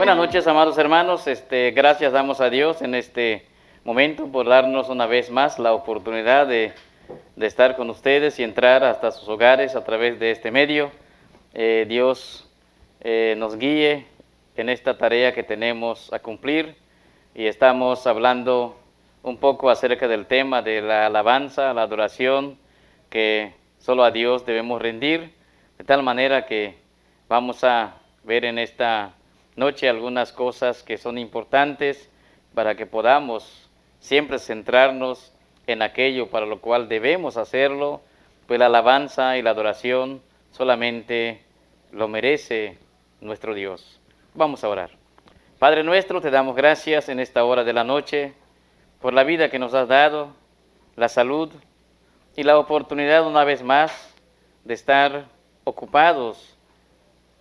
Buenas noches, amados hermanos. Gracias damos a Dios en este momento por darnos una vez más la oportunidad de estar con ustedes y entrar hasta sus hogares a través de este medio. Dios nos guíe en esta tarea que tenemos a cumplir y estamos hablando un poco acerca del tema de la alabanza, la adoración que solo a Dios debemos rendir, de tal manera que vamos a ver en esta noche algunas cosas que son importantes para que podamos siempre centrarnos en aquello para lo cual debemos hacerlo, pues la alabanza y la adoración solamente lo merece nuestro Dios. Vamos a orar. Padre nuestro, te damos gracias en esta hora de la noche por la vida que nos has dado, la salud y la oportunidad una vez más de estar ocupados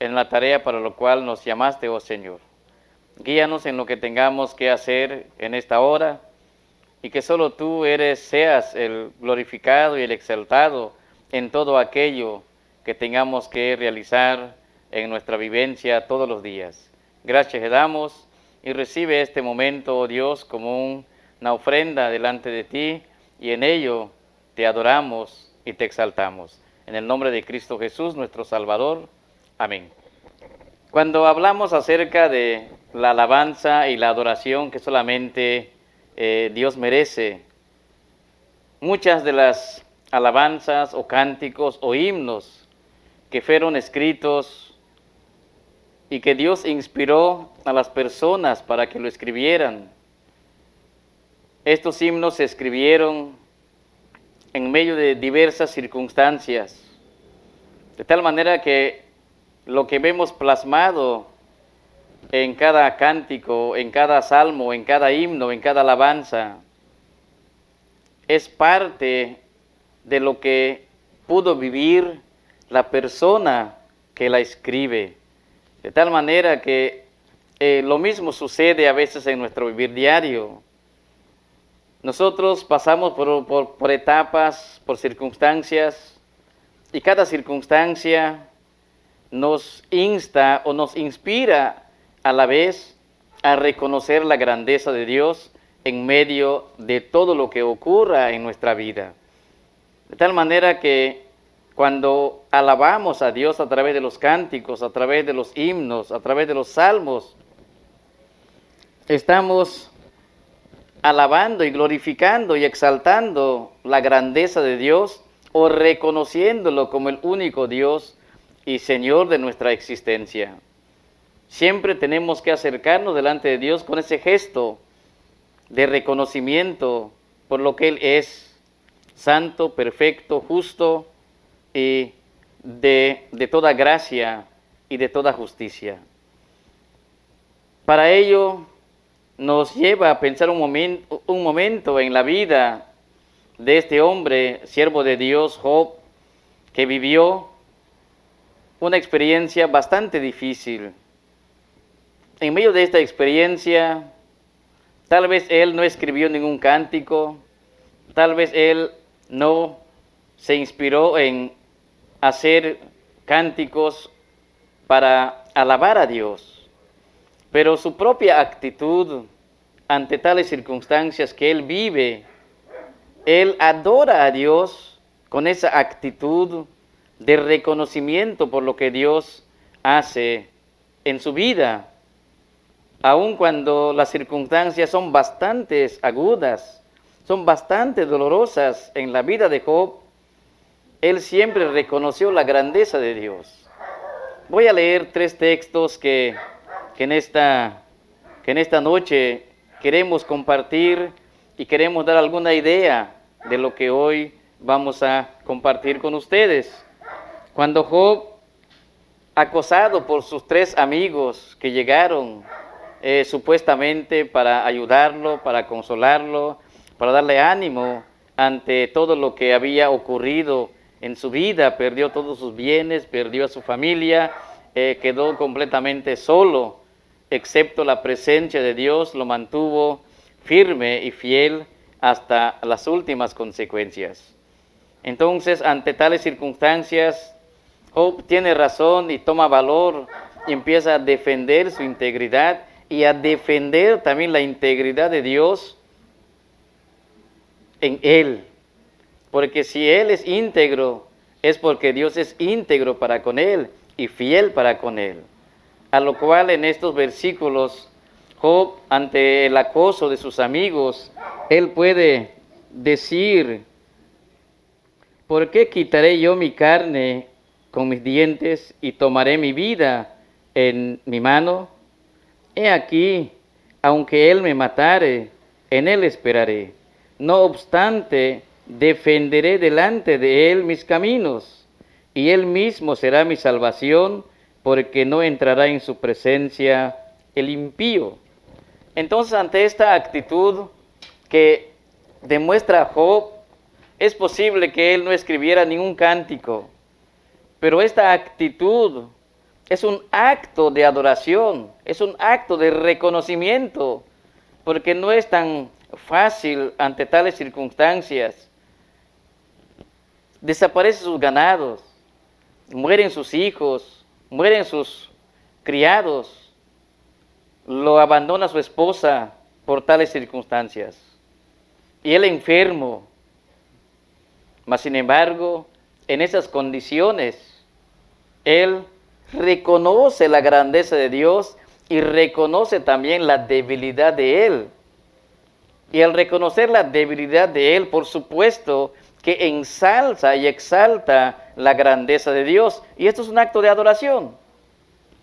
en la tarea para lo cual nos llamaste, oh Señor. Guíanos en lo que tengamos que hacer en esta hora y que solo tú seas el glorificado y el exaltado en todo aquello que tengamos que realizar en nuestra vivencia todos los días. Gracias te damos y recibe este momento, oh Dios, como una ofrenda delante de ti y en ello te adoramos y te exaltamos. En el nombre de Cristo Jesús, nuestro Salvador. Amén. Cuando hablamos acerca de la alabanza y la adoración que solamente Dios merece, muchas de las alabanzas o cánticos o himnos que fueron escritos y que Dios inspiró a las personas para que lo escribieran, estos himnos se escribieron en medio de diversas circunstancias, de tal manera que lo que vemos plasmado en cada cántico, en cada salmo, en cada himno, en cada alabanza, es parte de lo que pudo vivir la persona que la escribe. De tal manera que lo mismo sucede a veces en nuestro vivir diario. Nosotros pasamos por etapas, por circunstancias, y cada circunstancia nos insta o nos inspira a la vez a reconocer la grandeza de Dios en medio de todo lo que ocurra en nuestra vida. De tal manera que cuando alabamos a Dios a través de los cánticos, a través de los himnos, a través de los salmos, estamos alabando y glorificando y exaltando la grandeza de Dios o reconociéndolo como el único Dios y Señor de nuestra existencia. Siempre tenemos que acercarnos delante de Dios con ese gesto de reconocimiento por lo que Él es, santo, perfecto, justo y de toda gracia y de toda justicia. Para ello nos lleva a pensar un momento en la vida de este hombre, siervo de Dios, Job, que vivió una experiencia bastante difícil. En medio de esta experiencia, tal vez él no escribió ningún cántico, tal vez él no se inspiró en hacer cánticos para alabar a Dios, pero su propia actitud ante tales circunstancias que él vive, él adora a Dios con esa actitud de reconocimiento por lo que Dios hace en su vida. Aun cuando las circunstancias son bastante agudas, son bastante dolorosas en la vida de Job, él siempre reconoció la grandeza de Dios. Voy a leer 3 textos que en esta noche queremos compartir y queremos dar alguna idea de lo que hoy vamos a compartir con ustedes. Cuando Job, acosado por sus 3 amigos que llegaron supuestamente para ayudarlo, para consolarlo, para darle ánimo ante todo lo que había ocurrido en su vida, perdió todos sus bienes, perdió a su familia, quedó completamente solo, excepto la presencia de Dios, lo mantuvo firme y fiel hasta las últimas consecuencias. Entonces, ante tales circunstancias, Job tiene razón y toma valor empieza a defender su integridad y a defender también la integridad de Dios en él. Porque si él es íntegro, es porque Dios es íntegro para con él y fiel para con él. A lo cual en estos versículos, Job, ante el acoso de sus amigos, él puede decir: ¿por qué quitaré yo mi carne con mis dientes y tomaré mi vida en mi mano? He aquí, aunque él me matare, en él esperaré. No obstante, defenderé delante de él mis caminos, y él mismo será mi salvación, porque no entrará en su presencia el impío. Entonces, ante esta actitud que demuestra Job, es posible que él no escribiera ningún cántico, pero esta actitud es un acto de adoración, es un acto de reconocimiento, porque no es tan fácil ante tales circunstancias. Desaparecen sus ganados, mueren sus hijos, mueren sus criados, lo abandona su esposa por tales circunstancias. Y él enfermo, mas sin embargo, en esas condiciones, él reconoce la grandeza de Dios y reconoce también la debilidad de él. Y al reconocer la debilidad de él, por supuesto que ensalza y exalta la grandeza de Dios. Y esto es un acto de adoración,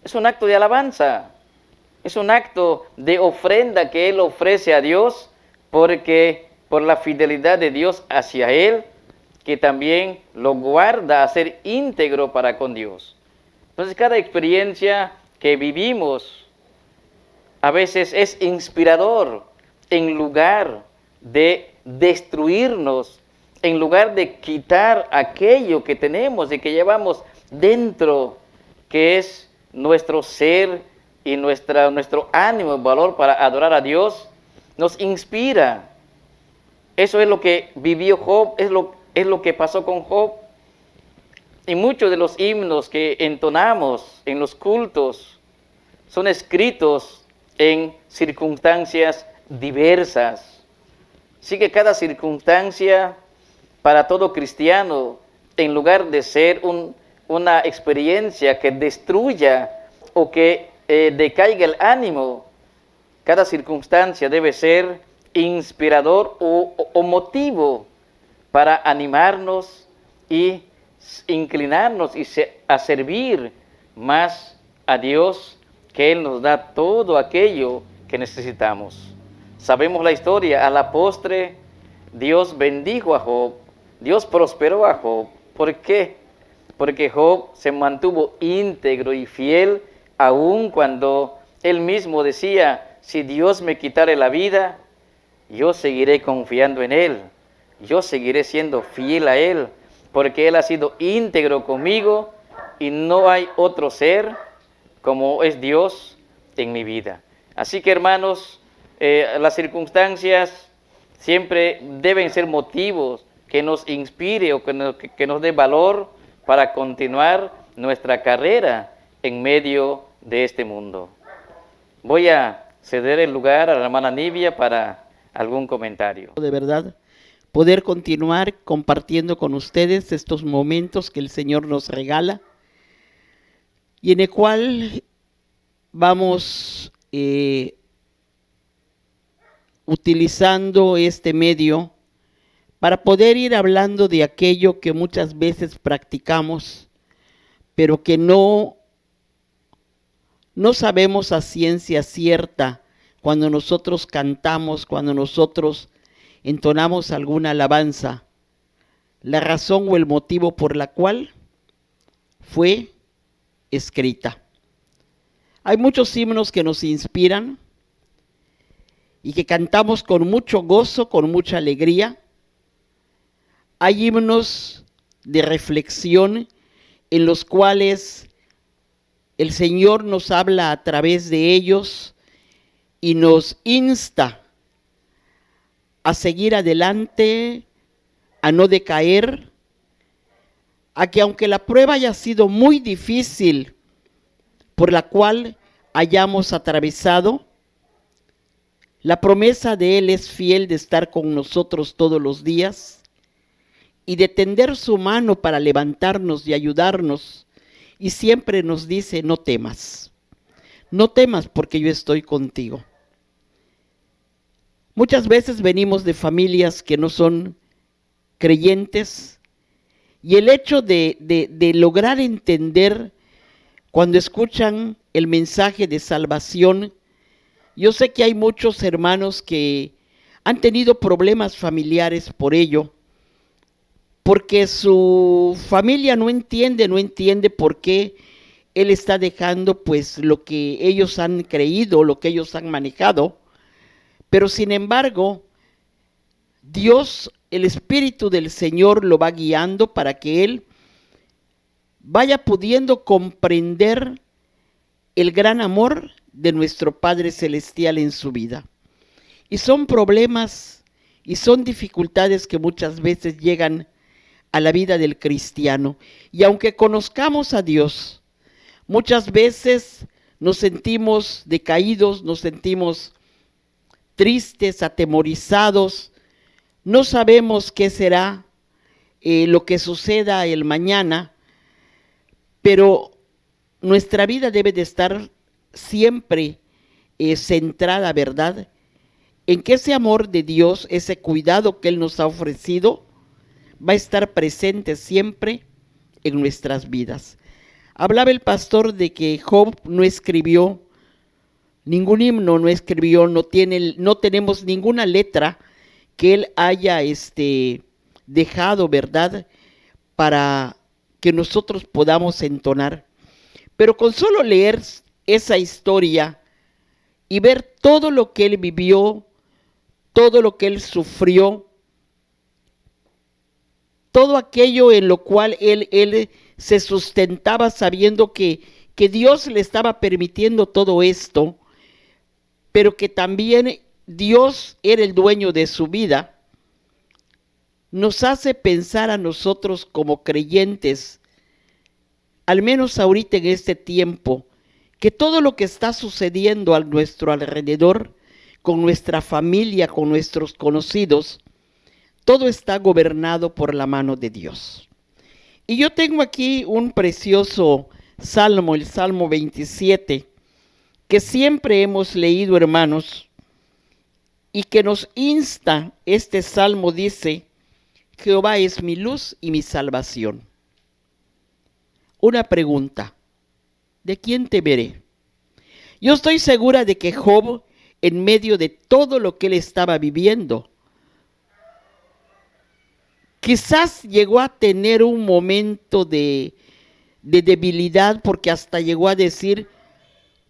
es un acto de alabanza, es un acto de ofrenda que él ofrece a Dios, porque por la fidelidad de Dios hacia él, que también lo guarda a ser íntegro para con Dios. Entonces, cada experiencia que vivimos a veces es inspirador. En lugar de destruirnos, en lugar de quitar aquello que tenemos y que llevamos dentro, que es nuestro ser y nuestro ánimo, valor para adorar a Dios, nos inspira. Eso es lo que vivió Job, es lo que pasó con Job. Y muchos de los himnos que entonamos en los cultos son escritos en circunstancias diversas. Así que cada circunstancia para todo cristiano, en lugar de ser una experiencia que destruya o que decaiga el ánimo, cada circunstancia debe ser inspirador o motivo para animarnos y inclinarnos y a servir más a Dios, que Él nos da todo aquello que necesitamos. Sabemos la historia, a la postre Dios bendijo a Job, Dios prosperó a Job. ¿Por qué? Porque Job se mantuvo íntegro y fiel, aun cuando él mismo decía: si Dios me quitare la vida, yo seguiré confiando en Él, yo seguiré siendo fiel a Él, porque Él ha sido íntegro conmigo y no hay otro ser como es Dios en mi vida. Así que, hermanos, las circunstancias siempre deben ser motivos que nos inspire o que nos dé valor para continuar nuestra carrera en medio de este mundo. Voy a ceder el lugar a la hermana Nivia para algún comentario. De verdad, poder continuar compartiendo con ustedes estos momentos que el Señor nos regala y en el cual vamos utilizando este medio para poder ir hablando de aquello que muchas veces practicamos, pero que no sabemos a ciencia cierta cuando nosotros cantamos, cuando nosotros entonamos alguna alabanza, la razón o el motivo por la cual fue escrita. Hay muchos himnos que nos inspiran y que cantamos con mucho gozo, con mucha alegría. Hay himnos de reflexión en los cuales el Señor nos habla a través de ellos y nos insta a seguir adelante, a no decaer, a que aunque la prueba haya sido muy difícil por la cual hayamos atravesado. La promesa de Él es fiel de estar con nosotros todos los días y de tender su mano para levantarnos y ayudarnos. Y siempre nos dice, no temas porque yo estoy contigo. Muchas veces venimos de familias que no son creyentes y el hecho de lograr entender cuando escuchan el mensaje de salvación. Yo sé que hay muchos hermanos que han tenido problemas familiares por ello, porque su familia no entiende por qué Él está dejando pues lo que ellos han creído, lo que ellos han manejado. Pero sin embargo, Dios, el Espíritu del Señor lo va guiando para que Él vaya pudiendo comprender el gran amor de nuestro Padre Celestial en su vida. Y son problemas y son dificultades que muchas veces llegan a la vida del cristiano. Y aunque conozcamos a Dios, muchas veces nos sentimos decaídos, nos sentimos tristes, atemorizados, no sabemos qué será lo que suceda el mañana, pero nuestra vida debe de estar siempre centrada, ¿verdad?, en que ese amor de Dios, ese cuidado que Él nos ha ofrecido, va a estar presente siempre en nuestras vidas. Hablaba el pastor de que Job no escribió ningún himno, no tenemos ninguna letra que él haya dejado, ¿verdad?, para que nosotros podamos entonar. Pero con solo leer esa historia y ver todo lo que él vivió, todo lo que él sufrió, todo aquello en lo cual él se sustentaba sabiendo que Dios le estaba permitiendo todo esto, pero que también Dios era el dueño de su vida, nos hace pensar a nosotros como creyentes, al menos ahorita en este tiempo, que todo lo que está sucediendo a nuestro alrededor, con nuestra familia, con nuestros conocidos, todo está gobernado por la mano de Dios. Y yo tengo aquí un precioso salmo, el Salmo 27, que siempre hemos leído, hermanos, y que nos insta, este salmo dice, Jehová es mi luz y mi salvación. Una pregunta, ¿de quién temeré? Yo estoy segura de que Job, en medio de todo lo que él estaba viviendo, quizás llegó a tener un momento de debilidad, porque hasta llegó a decir,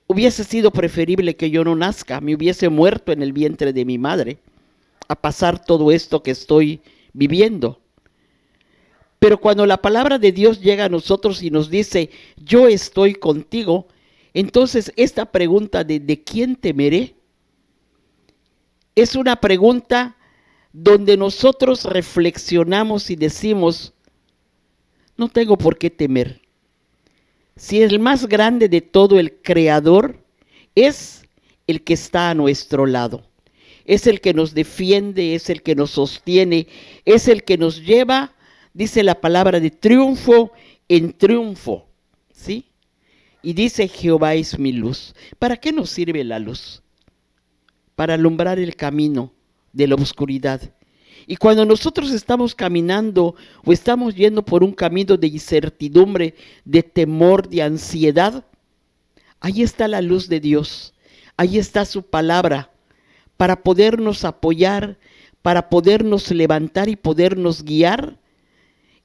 hubiese sido preferible que yo no nazca, me hubiese muerto en el vientre de mi madre, a pasar todo esto que estoy viviendo. Pero cuando la palabra de Dios llega a nosotros y nos dice, yo estoy contigo, entonces esta pregunta de quién temeré, es una pregunta donde nosotros reflexionamos y decimos, no tengo por qué temer. Si el más grande de todo, el Creador, es el que está a nuestro lado, es el que nos defiende, es el que nos sostiene, es el que nos lleva, dice la palabra, de triunfo en triunfo, ¿sí? Y dice, Jehová es mi luz. ¿Para qué nos sirve la luz? Para alumbrar el camino de la oscuridad. Y cuando nosotros estamos caminando o estamos yendo por un camino de incertidumbre, de temor, de ansiedad, ahí está la luz de Dios, ahí está su palabra para podernos apoyar, para podernos levantar y podernos guiar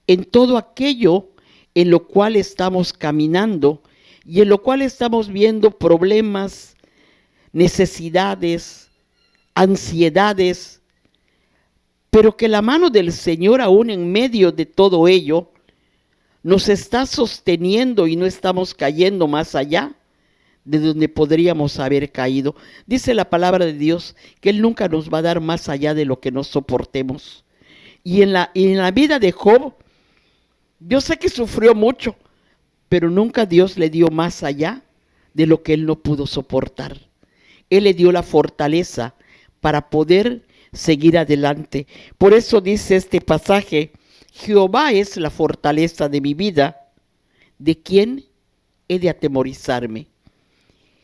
en todo aquello en lo cual estamos caminando y en lo cual estamos viendo problemas, necesidades, ansiedades, pero que la mano del Señor aún en medio de todo ello nos está sosteniendo y no estamos cayendo más allá de donde podríamos haber caído. Dice la palabra de Dios que Él nunca nos va a dar más allá de lo que nos soportemos. Y en la vida de Job, yo sé que sufrió mucho, pero nunca Dios le dio más allá de lo que él no pudo soportar. Él le dio la fortaleza para poder seguir adelante. Por eso dice este pasaje: Jehová es la fortaleza de mi vida, ¿de quién he de atemorizarme?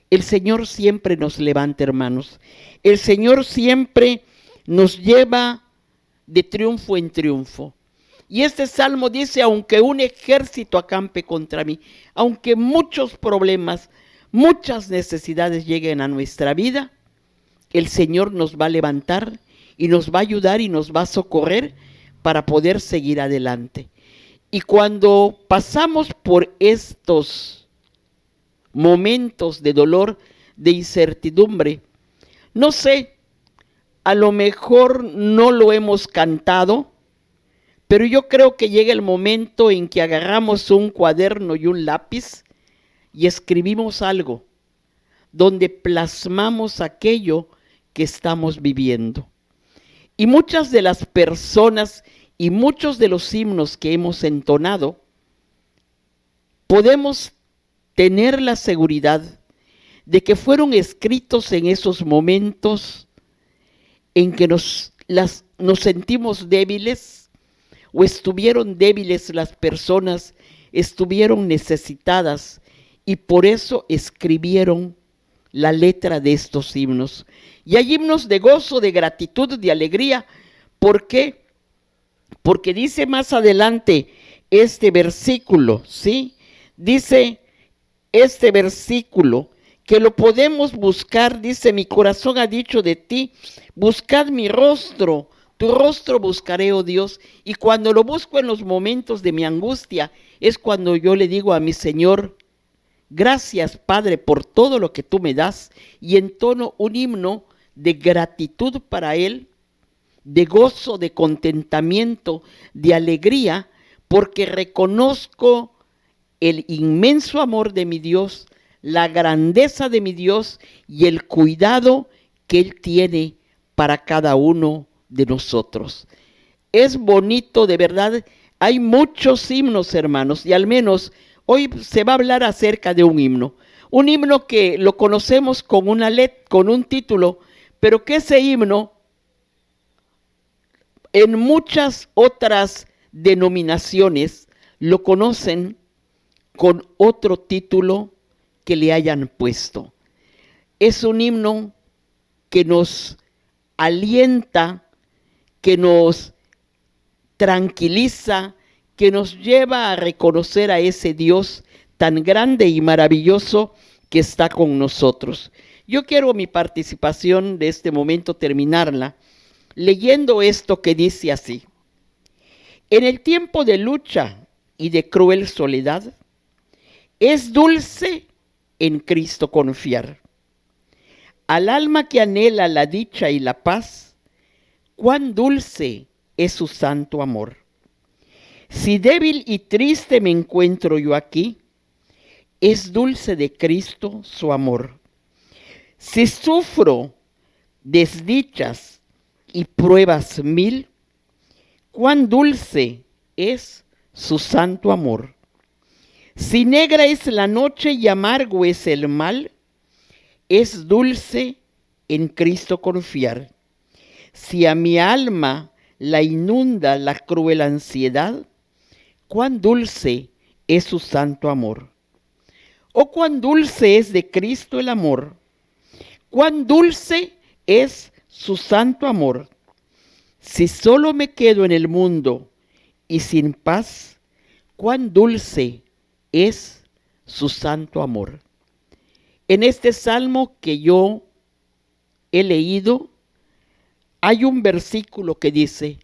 El Señor siempre nos levanta, hermanos. El Señor siempre nos lleva de triunfo en triunfo. Y este salmo dice: aunque un ejército acampe contra mí, aunque muchos problemas, muchas necesidades lleguen a nuestra vida, el Señor nos va a levantar y nos va a ayudar y nos va a socorrer para poder seguir adelante. Y cuando pasamos por estos momentos de dolor, de incertidumbre, no sé, a lo mejor no lo hemos cantado, pero yo creo que llega el momento en que agarramos un cuaderno y un lápiz y escribimos algo donde plasmamos aquello que estamos viviendo. Y muchas de las personas y muchos de los himnos que hemos entonado, podemos tener la seguridad de que fueron escritos en esos momentos en que nos sentimos débiles, o estuvieron débiles las personas, estuvieron necesitadas, y por eso escribieron la letra de estos himnos. Y hay himnos de gozo, de gratitud, de alegría. ¿Por qué? Porque dice más adelante este versículo, ¿sí? Dice este versículo que lo podemos buscar, dice: mi corazón ha dicho de ti, buscad mi rostro, tu rostro buscaré, oh Dios. Y cuando lo busco en los momentos de mi angustia, es cuando yo le digo a mi Señor: gracias, Padre, por todo lo que tú me das, y entono un himno de gratitud para Él, de gozo, de contentamiento, de alegría, porque reconozco el inmenso amor de mi Dios, la grandeza de mi Dios y el cuidado que Él tiene para cada uno de nosotros. Es bonito, de verdad. Hay muchos himnos, hermanos, y al menos hoy se va a hablar acerca de un himno que lo conocemos con con un título, pero que ese himno en muchas otras denominaciones lo conocen con otro título que le hayan puesto. Es un himno que nos alienta, que nos tranquiliza, que nos lleva a reconocer a ese Dios tan grande y maravilloso que está con nosotros. Yo quiero mi participación de este momento terminarla leyendo esto que dice así: en el tiempo de lucha y de cruel soledad, es dulce en Cristo confiar. Al alma que anhela la dicha y la paz, cuán dulce es su santo amor. Si débil y triste me encuentro yo aquí, es dulce de Cristo su amor. Si sufro desdichas y pruebas mil, cuán dulce es su santo amor. Si negra es la noche y amargo es el mal, es dulce en Cristo confiar. Si a mi alma la inunda la cruel ansiedad, cuán dulce es su santo amor. Oh, cuán dulce es de Cristo el amor, cuán dulce es su santo amor. Si solo me quedo en el mundo y sin paz, cuán dulce es su santo amor. En este salmo que yo he leído, hay un versículo que dice: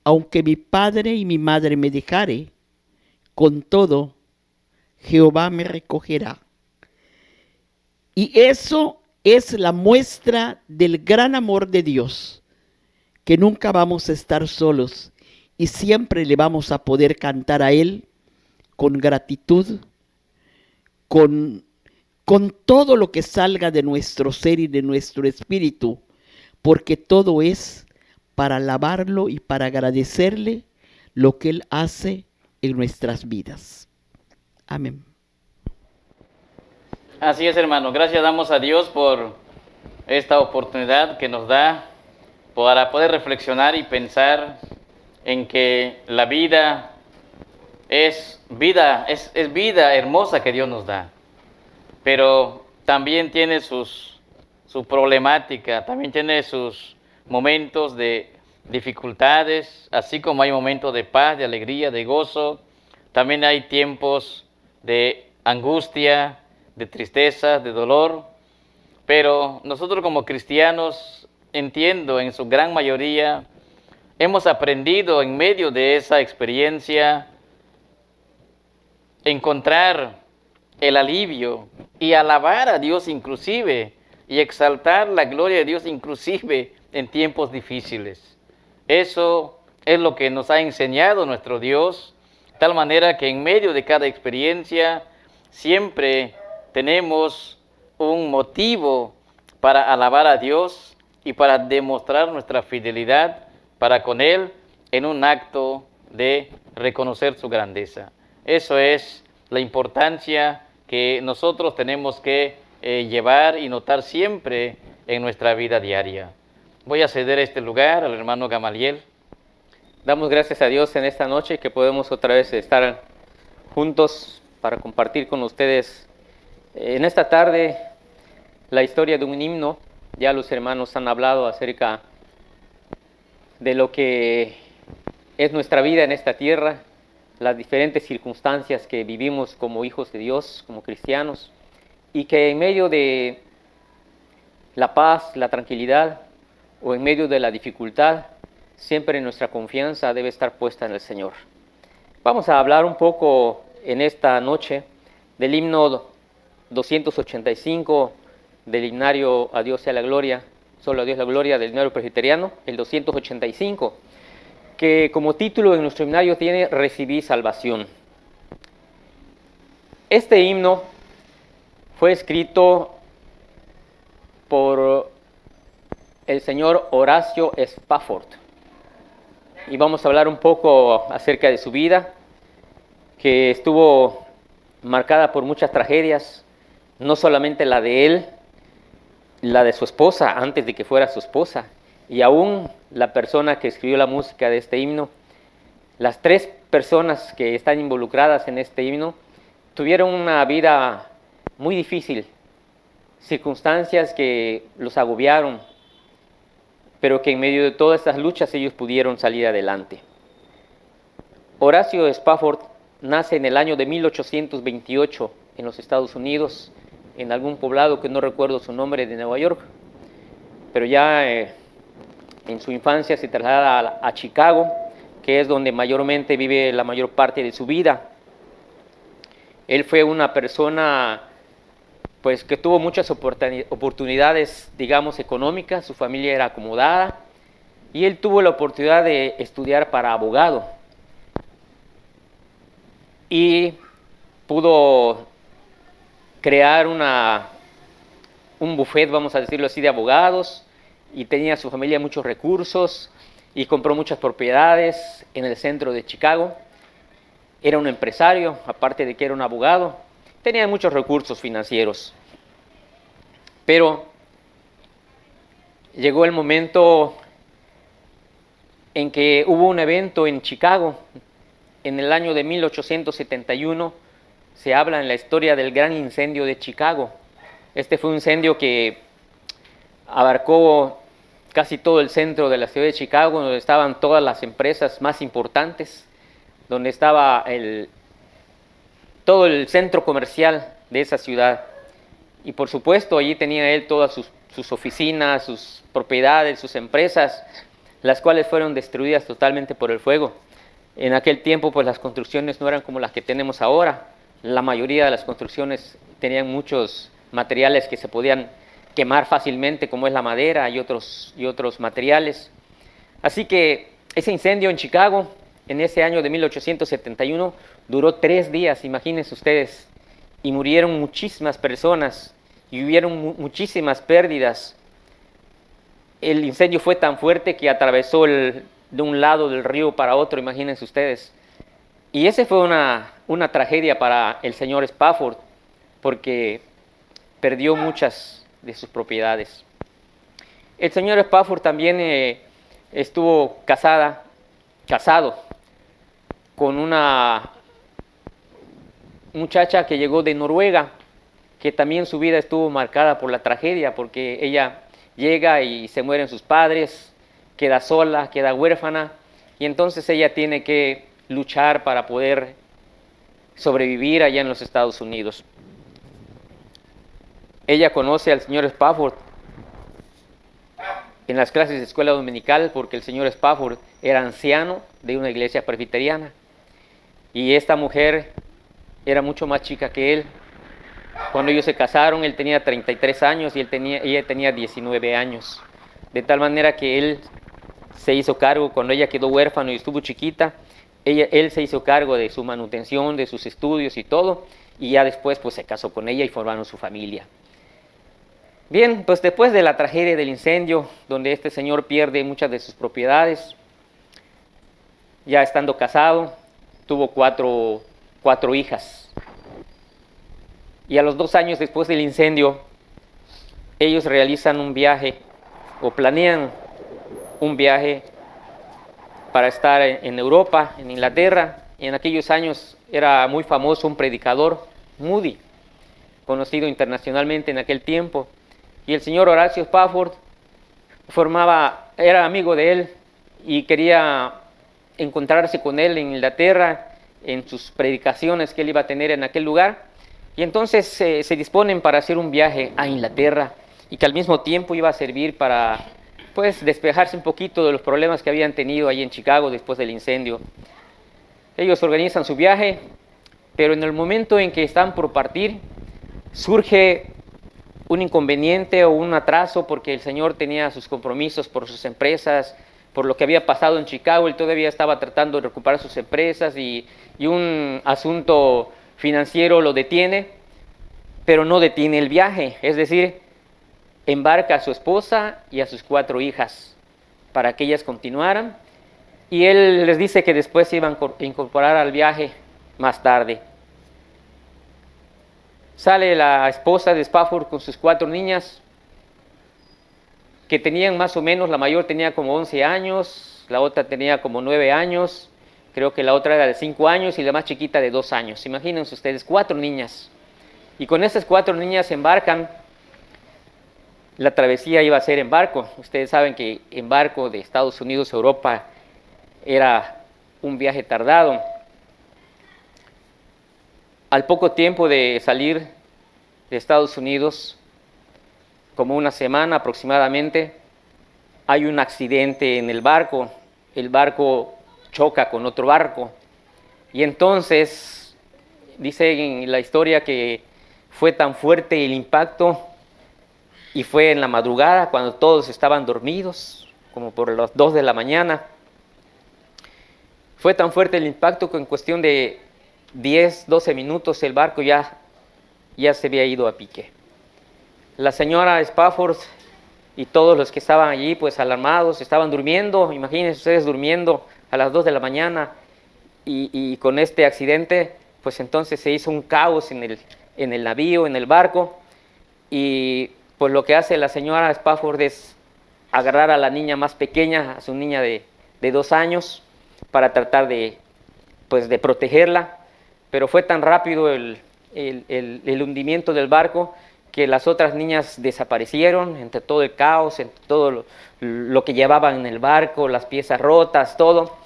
aunque mi padre y mi madre me dejare, con todo Jehová me recogerá. Y eso es la muestra del gran amor de Dios, que nunca vamos a estar solos y siempre le vamos a poder cantar a Él con gratitud, con todo lo que salga de nuestro ser y de nuestro espíritu, porque todo es para alabarlo y para agradecerle lo que Él hace en nuestras vidas. Amén. Así es, hermano. Gracias damos a Dios por esta oportunidad que nos da para poder reflexionar y pensar en que la vida es vida hermosa que Dios nos da, pero también tiene su problemática, también tiene sus momentos de dificultades, así como hay momentos de paz, de alegría, de gozo, también hay tiempos de angustia, de tristeza, de dolor, pero nosotros como cristianos, entiendo, en su gran mayoría, hemos aprendido en medio de esa experiencia encontrar el alivio y alabar a Dios inclusive y exaltar la gloria de Dios inclusive en tiempos difíciles. Eso es lo que nos ha enseñado nuestro Dios, de tal manera que en medio de cada experiencia siempre tenemos un motivo para alabar a Dios y para demostrar nuestra fidelidad para con Él en un acto de reconocer su grandeza. Eso es la importancia que nosotros tenemos que llevar y notar siempre en nuestra vida diaria. Voy a ceder este lugar al hermano Gamaliel. Damos gracias a Dios en esta noche que podemos otra vez estar juntos para compartir con ustedes en esta tarde la historia de un himno. Ya los hermanos han hablado acerca de lo que es nuestra vida en esta tierra, las diferentes circunstancias que vivimos como hijos de Dios, como cristianos, y que en medio de la paz, la tranquilidad o en medio de la dificultad, siempre nuestra confianza debe estar puesta en el Señor. Vamos a hablar un poco en esta noche del himno 285 del himnario A Dios sea la gloria, solo a Dios la gloria, del himnario presbiteriano, el 285, que como título en nuestro himnario tiene Recibí salvación. Este himno fue escrito por el señor Horacio Spafford, y vamos a hablar un poco acerca de su vida, que estuvo marcada por muchas tragedias, no solamente la de él, la de su esposa antes de que fuera su esposa, y aún la persona que escribió la música de este himno. Las tres personas que están involucradas en este himno tuvieron una vida muy difícil, circunstancias que los agobiaron, pero que en medio de todas estas luchas ellos pudieron salir adelante. Horacio Spafford nace en el año de 1828 en los Estados Unidos, en algún poblado que no recuerdo su nombre, de Nueva York, pero ya en su infancia se traslada a Chicago, que es donde mayormente vive la mayor parte de su vida. Él fue una persona pues que tuvo muchas oportunidades, digamos, económicas, su familia era acomodada, y él tuvo la oportunidad de estudiar para abogado. Y pudo crear un buffet, vamos a decirlo así, de abogados, y tenía su familia muchos recursos, y compró muchas propiedades en el centro de Chicago. Era un empresario, aparte de que era un abogado, tenía muchos recursos financieros. Pero llegó el momento en que hubo un evento en Chicago, en el año de 1871, se habla en la historia del gran incendio de Chicago. Este fue un incendio que abarcó casi todo el centro de la ciudad de Chicago, donde estaban todas las empresas más importantes, donde estaba todo el centro comercial de esa ciudad. Y por supuesto, allí tenía él todas sus oficinas, sus propiedades, sus empresas, las cuales fueron destruidas totalmente por el fuego. En aquel tiempo, pues las construcciones no eran como las que tenemos ahora. La mayoría de las construcciones tenían muchos materiales que se podían quemar fácilmente, como es la madera y otros materiales. Así que ese incendio en Chicago, en ese año de 1871, duró 3 días, imagínense ustedes, y murieron muchísimas personas y hubieron muchísimas pérdidas. El incendio fue tan fuerte que atravesó de un lado del río para otro, imagínense ustedes. Y esa fue una tragedia para el señor Spafford, porque perdió muchas de sus propiedades. El señor Spafford también estuvo casado con una muchacha que llegó de Noruega, que también su vida estuvo marcada por la tragedia, porque ella llega y se mueren sus padres, queda sola, queda huérfana, y entonces ella tiene que luchar para poder sobrevivir allá en los Estados Unidos. Ella conoce al señor Spafford en las clases de escuela dominical, porque el señor Spafford era anciano de una iglesia presbiteriana, y esta mujer era mucho más chica que él. Cuando ellos se casaron, él tenía 33 años y ella tenía 19 años. De tal manera que él se hizo cargo, cuando ella quedó huérfano y estuvo chiquita, él se hizo cargo de su manutención, de sus estudios y todo, y ya después pues se casó con ella y formaron su familia. Bien, pues después de la tragedia del incendio, donde este señor pierde muchas de sus propiedades, ya estando casado, tuvo cuatro hijas. Y a los 2 años después del incendio, ellos realizan un viaje, o planean un viaje para estar en Europa, en Inglaterra. Y en aquellos años era muy famoso un predicador, Moody, conocido internacionalmente en aquel tiempo. Y el señor Horacio Spafford era amigo de él y quería encontrarse con él en Inglaterra, en sus predicaciones que él iba a tener en aquel lugar. Y entonces se disponen para hacer un viaje a Inglaterra, y que al mismo tiempo iba a servir para pues despejarse un poquito de los problemas que habían tenido ahí en Chicago después del incendio. Ellos organizan su viaje, pero en el momento en que están por partir, surge un inconveniente o un atraso, porque el señor tenía sus compromisos por sus empresas, por lo que había pasado en Chicago. Él todavía estaba tratando de recuperar sus empresas, y un asunto financiero lo detiene, pero no detiene el viaje. Es decir, embarca a su esposa y a sus 4 hijas para que ellas continuaran, y él les dice que después se iban a incorporar al viaje más tarde. Sale la esposa de Spafford con sus 4 niñas, que tenían más o menos, la mayor tenía como 11 años, la otra tenía como 9 años, creo que la otra era de 5 años y la más chiquita de 2 años. Imagínense ustedes, 4 niñas. Y con esas 4 niñas embarcan. La travesía iba a ser en barco. Ustedes saben que en barco de Estados Unidos a Europa era un viaje tardado. Al poco tiempo de salir de Estados Unidos, como una semana aproximadamente, hay un accidente en el barco. El barco choca con otro barco, y entonces dice en la historia que fue tan fuerte el impacto, y fue en la madrugada cuando todos estaban dormidos, como por las 2 de la mañana. Fue tan fuerte el impacto que en cuestión de 10, 12 minutos el barco ya se había ido a pique. La señora Spafford y todos los que estaban allí pues alarmados, estaban durmiendo. Imagínense ustedes durmiendo a las 2 de la mañana, y con este accidente pues entonces se hizo un caos en el navío, en el barco. Y pues lo que hace la señora Spafford es agarrar a la niña más pequeña, a su niña de 2 años, para tratar de protegerla. Pero fue tan rápido el hundimiento del barco que las otras niñas desaparecieron entre todo el caos, entre todo lo que llevaban en el barco, las piezas rotas, todo.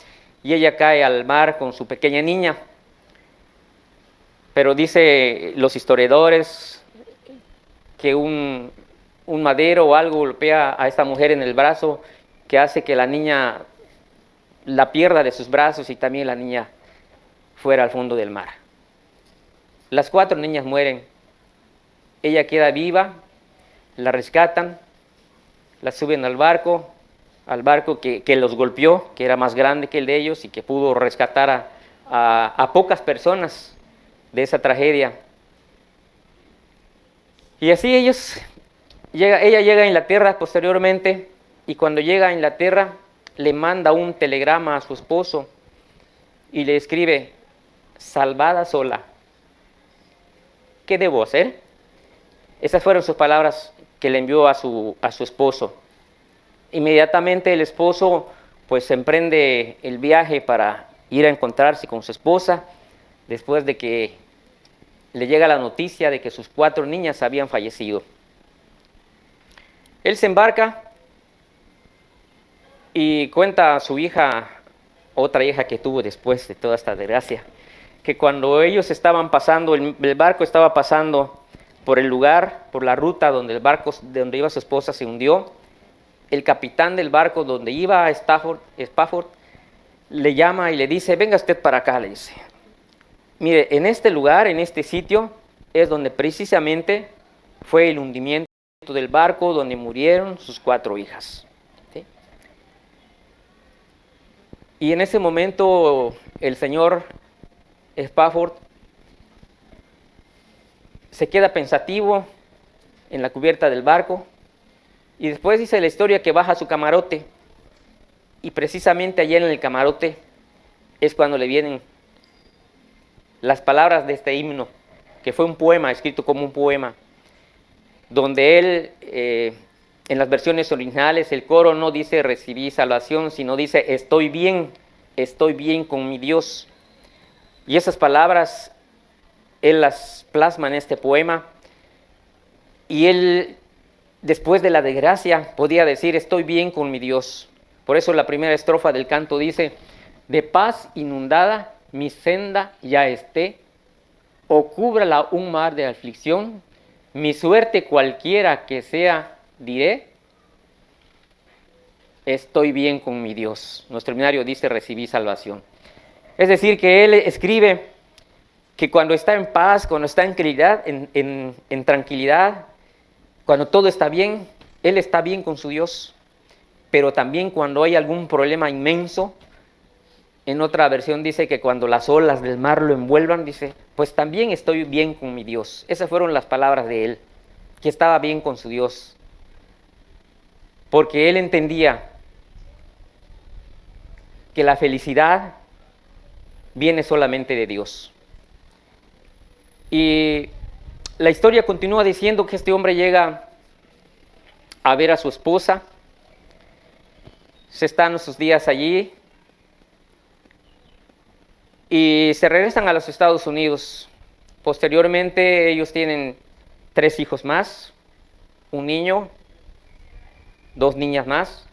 Y ella cae al mar con su pequeña niña. Pero dice los historiadores que un madero o algo golpea a esta mujer en el brazo, que hace que la niña la pierda de sus brazos, y también la niña fuera al fondo del mar. Las 4 niñas mueren. Ella queda viva, la rescatan, la suben al barco que los golpeó, que era más grande que el de ellos y que pudo rescatar a pocas personas de esa tragedia. Y así ella llega a Inglaterra posteriormente, y cuando llega a Inglaterra le manda un telegrama a su esposo y le escribe: salvada sola, ¿qué debo hacer? Esas fueron sus palabras que le envió a su esposo. Inmediatamente el esposo pues emprende el viaje para ir a encontrarse con su esposa, después de que le llega la noticia de que sus 4 niñas habían fallecido. Él se embarca y cuenta a su hija, otra hija que tuvo después de toda esta desgracia, que cuando ellos estaban pasando, el barco estaba pasando por el lugar, por la ruta donde el barco, de donde iba su esposa, se hundió. El capitán del barco donde iba a Spafford le llama y le dice: venga usted para acá, le dice. Mire, en este lugar, en este sitio, es donde precisamente fue el hundimiento del barco, donde murieron sus 4 hijas. ¿Sí? Y en ese momento el señor Spafford se queda pensativo en la cubierta del barco, y después dice la historia que baja a su camarote, y precisamente allí en el camarote es cuando le vienen las palabras de este himno, que fue un poema, escrito como un poema, donde él, en las versiones originales, el coro no dice recibí salvación, sino dice estoy bien con mi Dios. Y esas palabras él las plasma en este poema, y él, después de la desgracia, podía decir estoy bien con mi Dios. Por eso la primera estrofa del canto dice: de paz inundada mi senda ya esté, o cúbrala un mar de aflicción, mi suerte cualquiera que sea, diré, estoy bien con mi Dios. Nuestro himnario dice recibí salvación. Es decir, que él escribe que cuando está en paz, cuando está en tranquilidad, cuando todo está bien, él está bien con su Dios. Pero también cuando hay algún problema inmenso, en otra versión dice que cuando las olas del mar lo envuelvan, dice, pues también estoy bien con mi Dios. Esas fueron las palabras de él, que estaba bien con su Dios. Porque él entendía que la felicidad viene solamente de Dios. Y la historia continúa diciendo que este hombre llega a ver a su esposa, se están sus días allí y se regresan a los Estados Unidos. Posteriormente ellos tienen 3 hijos más, un niño, 2 niñas más,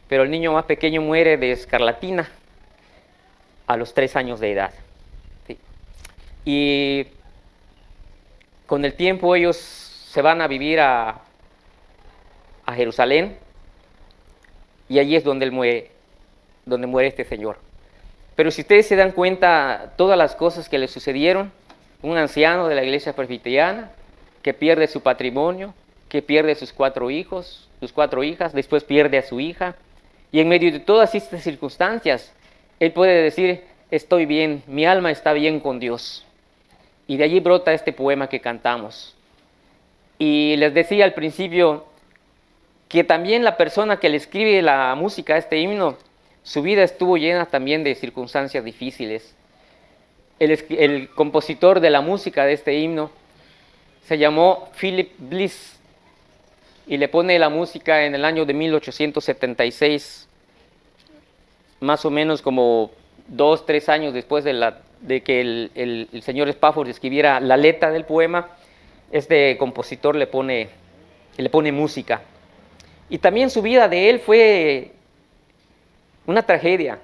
pero el niño más pequeño muere de escarlatina a los 3 años de edad. ¿Sí? Y con el tiempo ellos se van a vivir a Jerusalén, y allí es donde muere este señor. Pero si ustedes se dan cuenta, todas las cosas que le sucedieron, un anciano de la iglesia presbiteriana que pierde su patrimonio, que pierde sus 4 hijos, sus 4 hijas, después pierde a su hija, y en medio de todas estas circunstancias, él puede decir, estoy bien, mi alma está bien con Dios. Y de allí brota este poema que cantamos. Y les decía al principio que también la persona que le escribe la música a este himno, su vida estuvo llena también de circunstancias difíciles. El compositor de la música de este himno se llamó Philip Bliss y le pone la música en el año de 1876, más o menos como 2-3 años después de que el señor Spafford escribiera la letra del poema. Este compositor le pone música. Y también su vida de él fue una tragedia.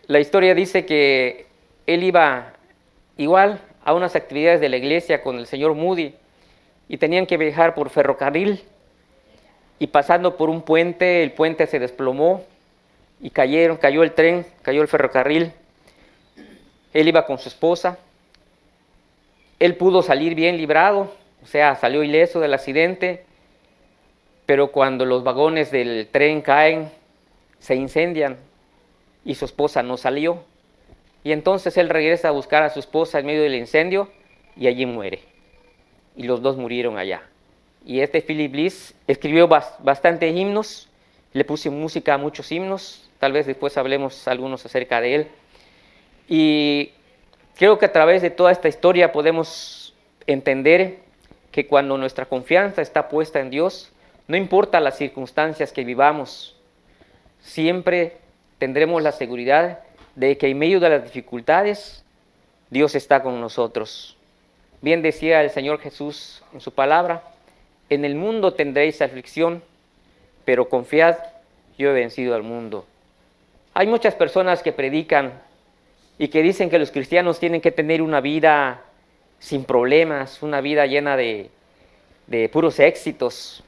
La historia dice que él iba igual a unas actividades de la iglesia con el señor Moody y tenían que viajar por ferrocarril, y pasando por un puente, el puente se desplomó y cayó el tren, cayó el ferrocarril. Él iba con su esposa. Él pudo salir bien librado, o sea, salió ileso del accidente, pero cuando los vagones del tren caen, se incendian y su esposa no salió. Y entonces él regresa a buscar a su esposa en medio del incendio y allí muere. Y los 2 murieron allá. Y este Philip Bliss escribió bastantes himnos, le puso música a muchos himnos, tal vez después hablemos algunos acerca de él. Y creo que a través de toda esta historia podemos entender que cuando nuestra confianza está puesta en Dios, no importa las circunstancias que vivamos, siempre tendremos la seguridad de que en medio de las dificultades, Dios está con nosotros. Bien decía el Señor Jesús en su palabra: en el mundo tendréis aflicción, pero confiad, yo he vencido al mundo. Hay muchas personas que predican y que dicen que los cristianos tienen que tener una vida sin problemas, una vida llena de puros éxitos.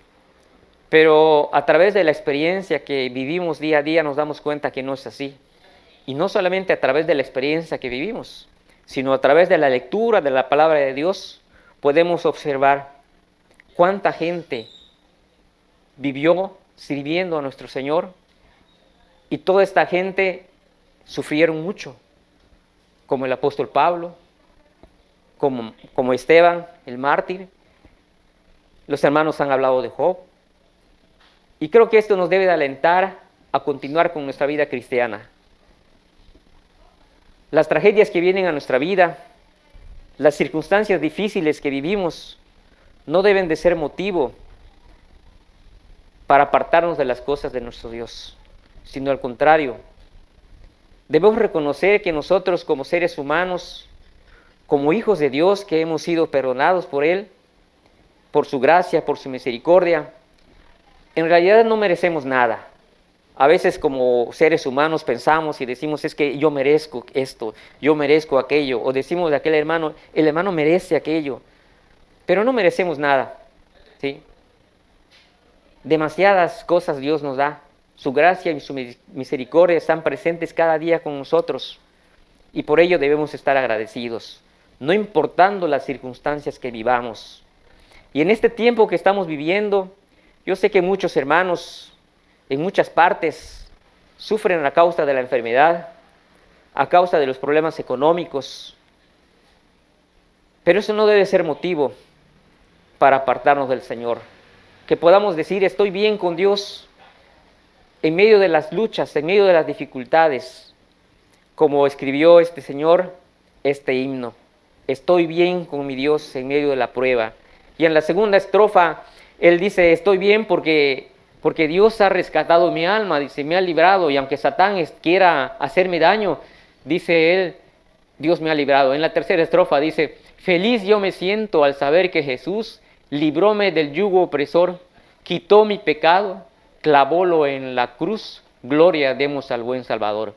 Pero a través de la experiencia que vivimos día a día nos damos cuenta que no es así. Y no solamente a través de la experiencia que vivimos, sino a través de la lectura de la palabra de Dios, podemos observar cuánta gente vivió sirviendo a nuestro Señor, y toda esta gente sufrieron mucho, como el apóstol Pablo, como Esteban, el mártir. Los hermanos han hablado de Job, y creo que esto nos debe de alentar a continuar con nuestra vida cristiana. Las tragedias que vienen a nuestra vida, las circunstancias difíciles que vivimos, no deben de ser motivo para apartarnos de las cosas de nuestro Dios, sino al contrario. Debemos reconocer que nosotros, como seres humanos, como hijos de Dios, que hemos sido perdonados por Él, por su gracia, por su misericordia, en realidad no merecemos nada. A veces como seres humanos pensamos y decimos: es que yo merezco esto, yo merezco aquello, o decimos de aquel hermano: el hermano merece aquello, pero no merecemos nada, ¿sí? Demasiadas cosas Dios nos da. Su gracia y su misericordia están presentes cada día con nosotros, y por ello debemos estar agradecidos, no importando las circunstancias que vivamos. Y en este tiempo que estamos viviendo, yo sé que muchos hermanos en muchas partes sufren a causa de la enfermedad, a causa de los problemas económicos, pero eso no debe ser motivo para apartarnos del Señor. Que podamos decir: estoy bien con Dios en medio de las luchas, en medio de las dificultades, como escribió este señor este himno: estoy bien con mi Dios en medio de la prueba. Y en la segunda estrofa él dice: estoy bien porque Dios ha rescatado mi alma, dice, me ha librado, y aunque Satán quiera hacerme daño, dice él, Dios me ha librado. En la tercera estrofa dice: feliz yo me siento al saber que Jesús libróme del yugo opresor, quitó mi pecado, clavólo en la cruz, gloria demos al buen Salvador.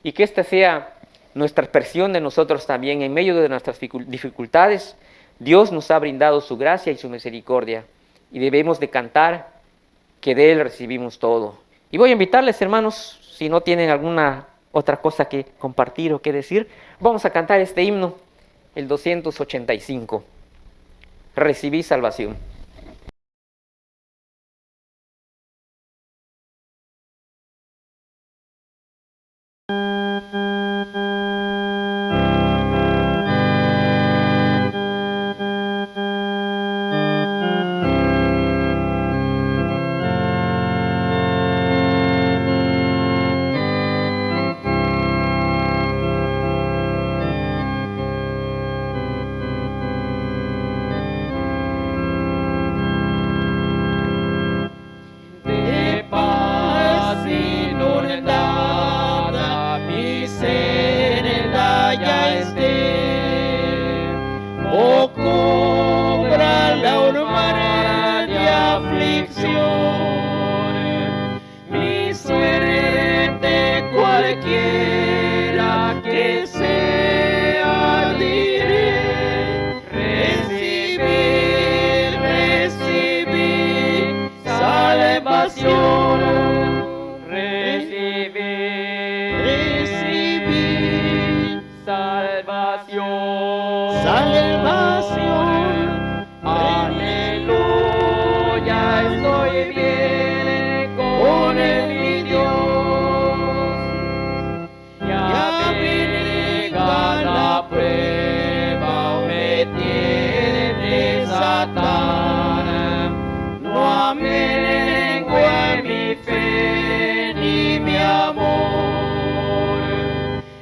Y que esta sea nuestra expresión de nosotros también. En medio de nuestras dificultades, Dios nos ha brindado su gracia y su misericordia, y debemos de cantar que de Él recibimos todo. Y voy a invitarles, hermanos, si no tienen alguna otra cosa que compartir o que decir, vamos a cantar este himno, el 285. Recibí salvación.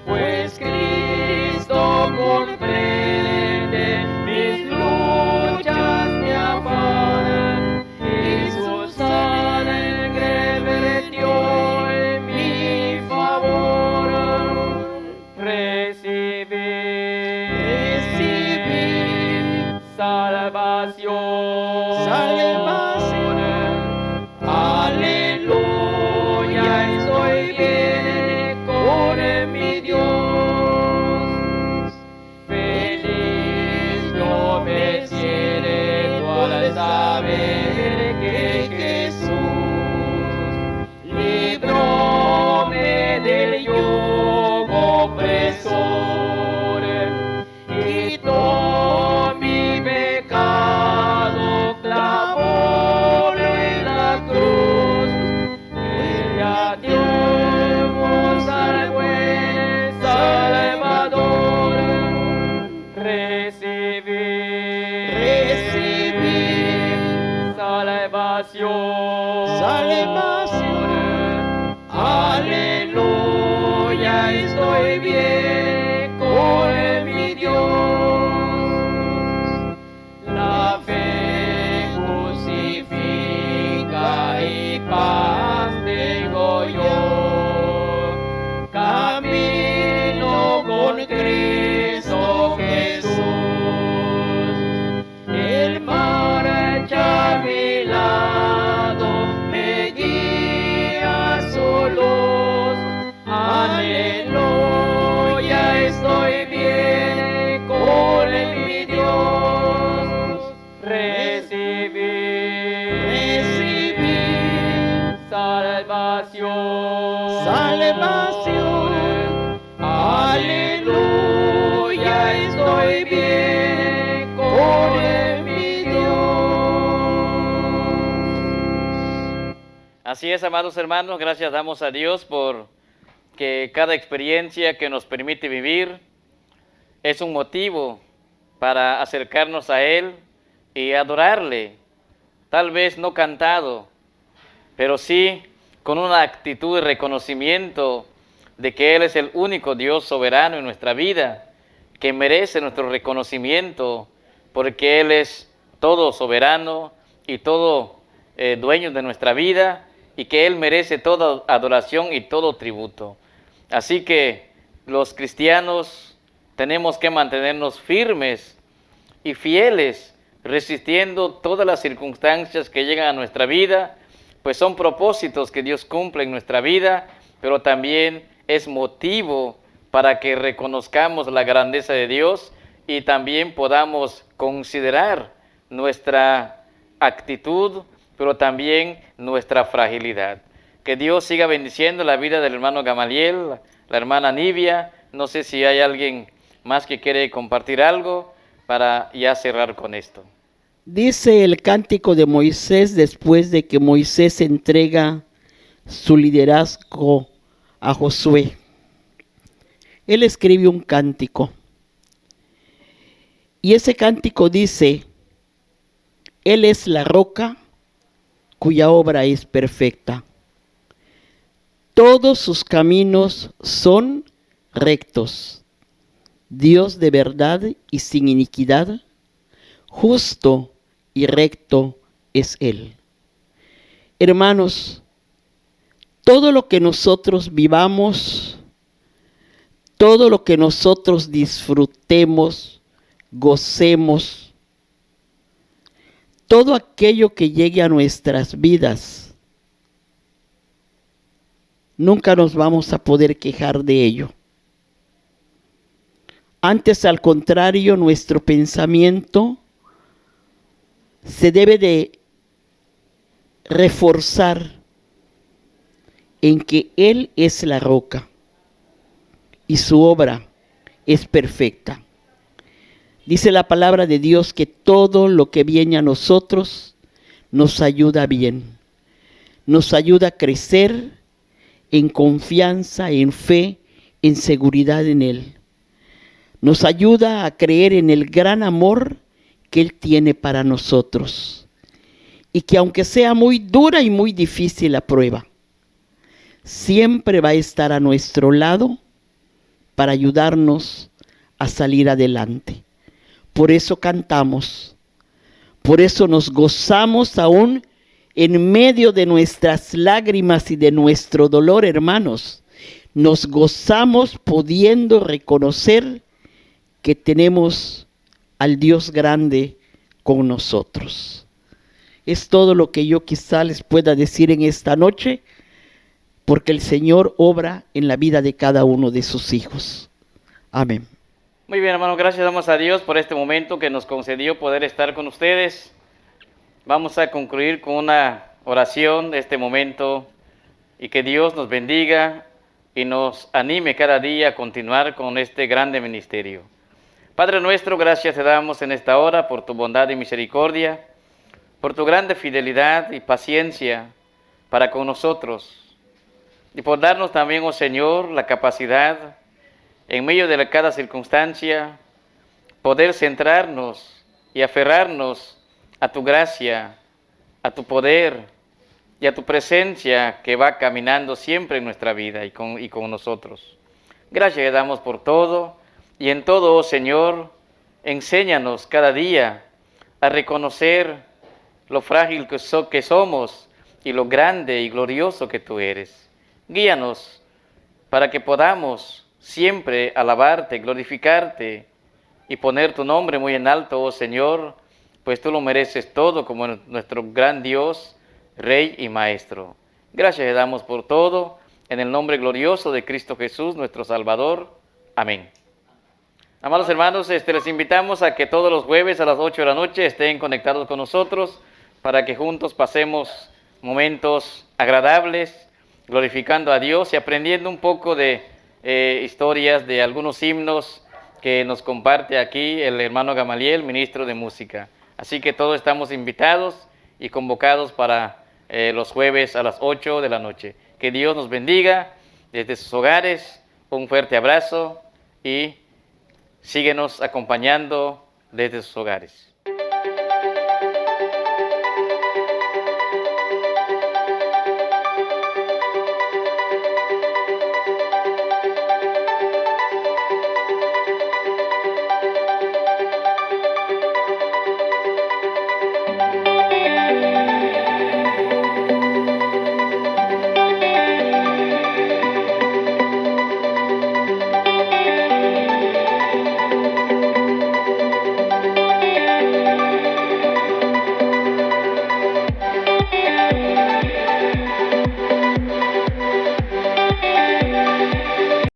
Pues Cristo comprende mis salvación. Aleluya, estoy bien con mi Dios. Feliz yo me siento al saber que Jesús libróme del yugo opresor, quitó mi pecado, clavó en la cruz, y a Dios al buen Salvador recibí salvación. Aleluya, estoy bien con mi Dios. La fe justifica y paz tengo yo. Camino con Cristo Jesús. El marcha a mi lado me guía solos. Aleluya, estoy bien con mi Dios. Recibí salvación. Aleluya, estoy bien con mi Dios. Así es, amados hermanos, gracias damos a Dios por que cada experiencia que nos permite vivir es un motivo para acercarnos a Él y adorarle. Tal vez no cantado, pero sí con una actitud de reconocimiento de que Él es el único Dios soberano en nuestra vida, que merece nuestro reconocimiento, porque Él es todo soberano y todo dueño de nuestra vida, y que Él merece toda adoración y todo tributo. Así que los cristianos tenemos que mantenernos firmes y fieles, resistiendo todas las circunstancias que llegan a nuestra vida, pues son propósitos que Dios cumple en nuestra vida, pero también es motivo para que reconozcamos la grandeza de Dios y también podamos considerar nuestra actitud, pero también nuestra fragilidad. Que Dios siga bendiciendo la vida del hermano Gamaliel, la hermana Nivia. No sé si hay alguien más que quiere compartir algo para ya cerrar con esto. Dice el cántico de Moisés después de que Moisés entrega su liderazgo a Josué. Él escribe un cántico. Y ese cántico dice: Él es la roca cuya obra es perfecta. Todos sus caminos son rectos. Dios de verdad y sin iniquidad, justo y recto es Él. Hermanos, todo lo que nosotros vivamos, todo lo que nosotros disfrutemos, gocemos, todo aquello que llegue a nuestras vidas, nunca nos vamos a poder quejar de ello. Antes, al contrario, nuestro pensamiento se debe de reforzar en que Él es la roca y su obra es perfecta. Dice la palabra de Dios que todo lo que viene a nosotros nos ayuda bien, nos ayuda a crecer en confianza, en fe, en seguridad en Él. Nos ayuda a creer en el gran amor que Él tiene para nosotros. Y que aunque sea muy dura y muy difícil la prueba, siempre va a estar a nuestro lado para ayudarnos a salir adelante. Por eso cantamos, por eso nos gozamos aún en medio de nuestras lágrimas y de nuestro dolor, hermanos. Nos gozamos pudiendo reconocer que tenemos al Dios grande con nosotros. Es todo lo que yo quizá les pueda decir en esta noche, porque el Señor obra en la vida de cada uno de sus hijos. Amén. Muy bien, hermanos, gracias damos a Dios por este momento que nos concedió poder estar con ustedes. Vamos a concluir con una oración de este momento y que Dios nos bendiga y nos anime cada día a continuar con este grande ministerio. Padre nuestro, gracias te damos en esta hora por tu bondad y misericordia, por tu grande fidelidad y paciencia para con nosotros, y por darnos también, oh Señor, la capacidad, en medio de cada circunstancia, poder centrarnos y aferrarnos a tu gracia, a tu poder y a tu presencia que va caminando siempre en nuestra vida y con nosotros. Gracias le damos por todo, y en todo, oh Señor, enséñanos cada día a reconocer lo frágil que somos y lo grande y glorioso que tú eres. Guíanos para que podamos siempre alabarte, glorificarte y poner tu nombre muy en alto, oh Señor, pues tú lo mereces todo como nuestro gran Dios, Rey y Maestro. Gracias le damos por todo, en el nombre glorioso de Cristo Jesús, nuestro Salvador. Amén. Amados hermanos, les invitamos a que todos los jueves a las 8 de la noche estén conectados con nosotros para que juntos pasemos momentos agradables, glorificando a Dios y aprendiendo un poco de historias de algunos himnos que nos comparte aquí el hermano Gamaliel, ministro de música. Así que todos estamos invitados y convocados para los jueves a las 8 de la noche. Que Dios nos bendiga desde sus hogares. Un fuerte abrazo y síguenos acompañando desde sus hogares.